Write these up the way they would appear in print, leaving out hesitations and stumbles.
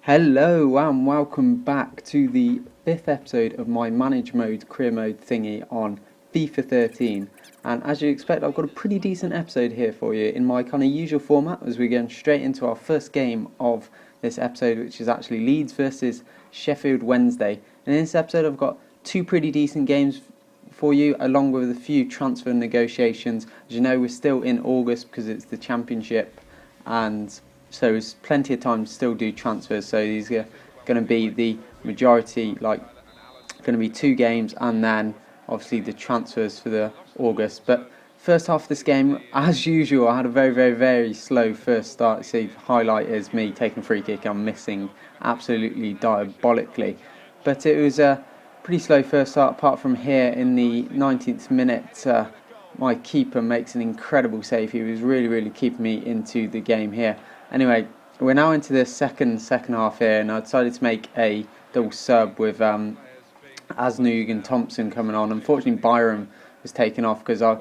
Hello and welcome back to the fifth episode of my manage mode career mode thingy on FIFA 13. And as you expect, I've got a pretty decent episode here for you in my kind of usual format as we're going straight into our first game of this episode, which is actually Leeds versus Sheffield Wednesday. And in this episode I've got two pretty decent games for you, along with a few transfer negotiations. As you know, we're still in August because it's the championship, and so there's plenty of time to still do transfers. So these are going to be the majority, like going to be two games, and then obviously the transfers for the August. But first half of this game, as usual, I had a very slow first start. See, highlight is me taking a free kick. I'm missing absolutely diabolically, but it was a pretty slow first start. Apart from here in the 19th minute, my keeper makes an incredible save. He was really keeping me into the game here. Anyway, we're now into the second half here, and I decided to make a double sub with Asnug and Thompson coming on. Unfortunately, Byram was taken off because I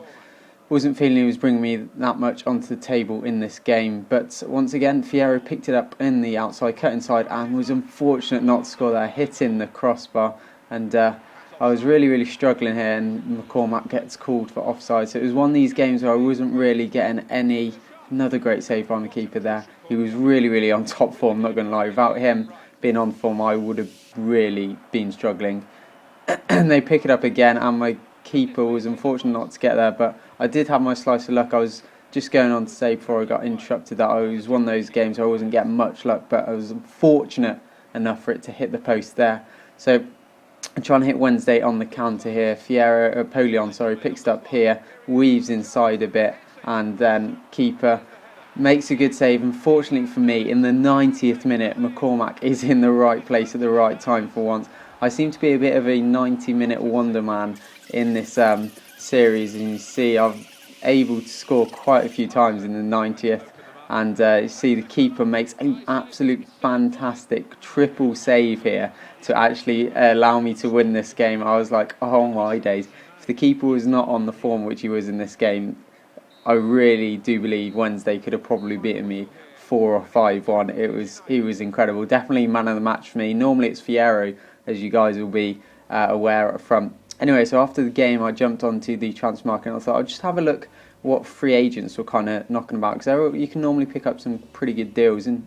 wasn't feeling he was bringing me that much onto the table in this game. But once again, Fierro picked it up in the outside, cut inside, and was unfortunate not to score there, hitting the crossbar. And I was really struggling here, and McCormack gets called for offside. So it was one of these games where I wasn't really getting any. Another great save by the keeper there. He was really on top form, not going to lie. Without him being on form, I would have really been struggling. And they pick it up again, and my keeper was unfortunate not to get there, but I did have my slice of luck. I was just going on to say before I got interrupted that it was one of those games where I wasn't getting much luck, but I was fortunate enough for it to hit the post there. So I'm trying to hit Wednesday on the counter here. Polion picks it up here, weaves inside a bit, and then keeper makes a good save. Unfortunately for me, in the 90th minute, McCormack is in the right place at the right time for once. I seem to be a bit of a 90-minute wonder man in this series, and you see I'm able to score quite a few times in the 90th, and you see the keeper makes an absolute fantastic triple save here to actually allow me to win this game. I was like, oh my days, if the keeper was not on the form which he was in this game, I really do believe Wednesday could have probably beaten me 4 or 5-1. He was incredible. Definitely man of the match for me. Normally it's Fierro, as you guys will be aware from. Anyway, so after the game I jumped onto the transfer market, and I thought I'd just have a look what free agents were kind of knocking about, because you can normally pick up some pretty good deals. And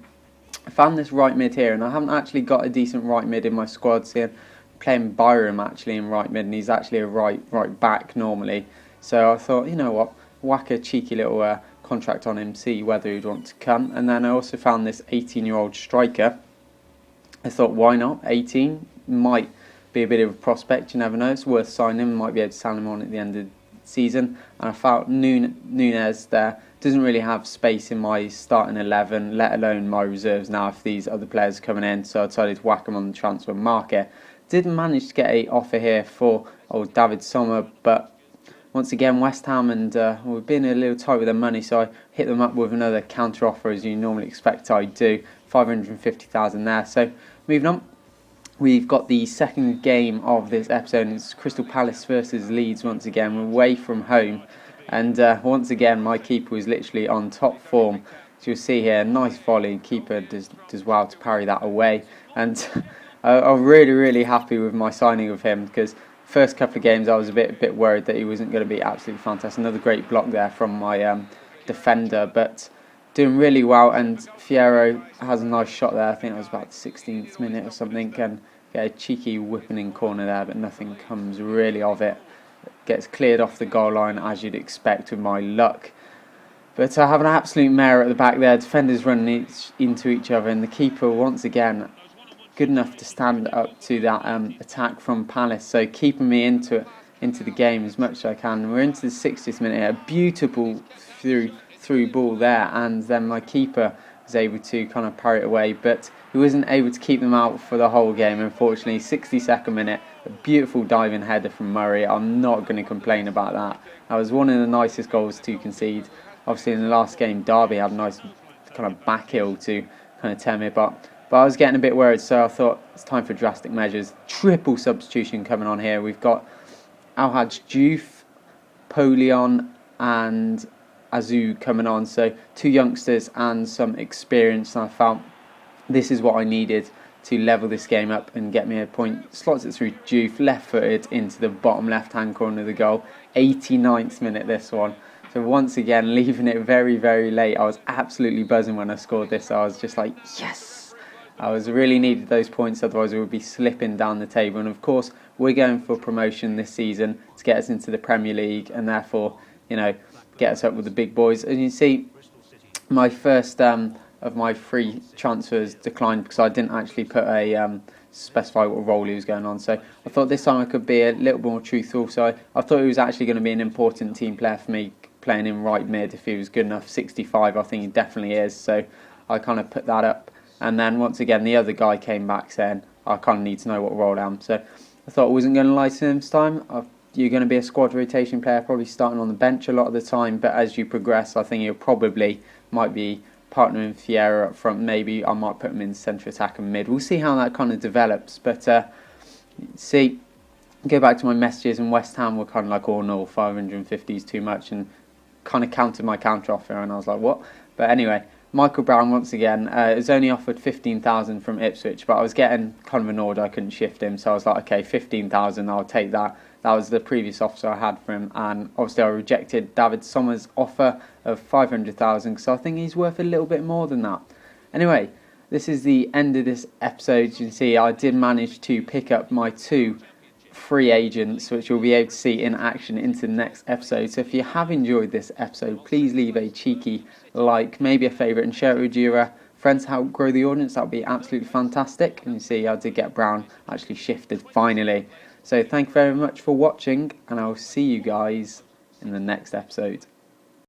I found this right mid here, and I haven't actually got a decent right mid in my squad. So I'm playing Byram actually in right mid, and he's actually a right back normally. So I thought, you know what, whack a cheeky little contract on him, see whether he'd want to come. And then I also found this 18-year-old striker. I thought, why not? 18 might be a bit of a prospect, you never know. It's worth signing him, might be able to sign him on at the end of the season. And I felt Nunez there doesn't really have space in my starting 11, let alone my reserves now if these other players are coming in. So I decided to whack him on the transfer market. Didn't manage to get an offer here for old David Sommer, but once again, West Ham and we've been a little tight with their money, so I hit them up with another counter offer, as you normally expect I do, 550,000 there. So moving on, we've got the second game of this episode, and it's Crystal Palace versus Leeds once again. We're away from home, and once again my keeper was literally on top form. So you'll see here, nice volley, keeper does well to parry that away, and I'm really happy with my signing of him, because first couple of games I was a bit worried that he wasn't going to be absolutely fantastic. Another great block there from my defender, but doing really well. And Fierro has a nice shot there. I think it was about the 16th minute or something, and get a cheeky whipping in corner there, but nothing comes really of it. Gets cleared off the goal line as you'd expect with my luck. But I have an absolute mare at the back there. Defenders running into each other, and the keeper once again good enough to stand up to that attack from Palace, so keeping me into the game as much as I can. We're into the 60th minute here. A beautiful through ball there, and then my keeper was able to kind of parry it away, but he wasn't able to keep them out for the whole game, unfortunately. 62nd minute, a beautiful diving header from Murray. I'm not going to complain about that. That was one of the nicest goals to concede. Obviously in the last game, Derby had a nice kind of back heel to kind of tear me apart. But I was getting a bit worried, so I thought it's time for drastic measures. Triple substitution coming on here. We've got Alhaj Diouf, Polion and Azu coming on. So two youngsters and some experience. And I felt this is what I needed to level this game up and get me a point. Slots it through Juve, left-footed into the bottom left-hand corner of the goal. 89th minute this one. So once again, leaving it very, very late. I was absolutely buzzing when I scored this. I was just like, yes! I was really needed those points, otherwise we would be slipping down the table. And of course, we're going for promotion this season to get us into the Premier League and therefore, you know, get us up with the big boys. As you see, my first of my free transfers declined because I didn't actually put a specify what role he was going on. So I thought this time I could be a little bit more truthful. So I thought he was actually going to be an important team player for me, playing in right mid if he was good enough. 65, I think he definitely is. So I kind of put that up. And then once again, the other guy came back saying, I kind of need to know what role I am. So I thought I wasn't going to lie to him this time. You're going to be a squad rotation player, probably starting on the bench a lot of the time. But as you progress, I think you probably might be partnering Fiera up front. Maybe I might put him in centre attack and mid. We'll see how that kind of develops. But see, go back to my messages, and West Ham were kind of like, oh no, 550 is too much, and kind of countered my counter offer, and I was like, what? But anyway, Michael Brown once again, it was only offered 15,000 from Ipswich, but I was getting kind of annoyed I couldn't shift him, so I was like, okay, 15,000, I'll take that. That was the previous offer I had for him, and obviously I rejected David Sommer's offer of 500,000 because I think he's worth a little bit more than that. Anyway, this is the end of this episode. You can see I did manage to pick up my 2 free agents, which you'll be able to see in action into the next episode. So if you have enjoyed this episode, please leave a cheeky like, maybe a favourite, and share it with your friends to help grow the audience. That would be absolutely fantastic. And you see I did get Brown actually shifted finally. So thank you very much for watching, and I'll see you guys in the next episode.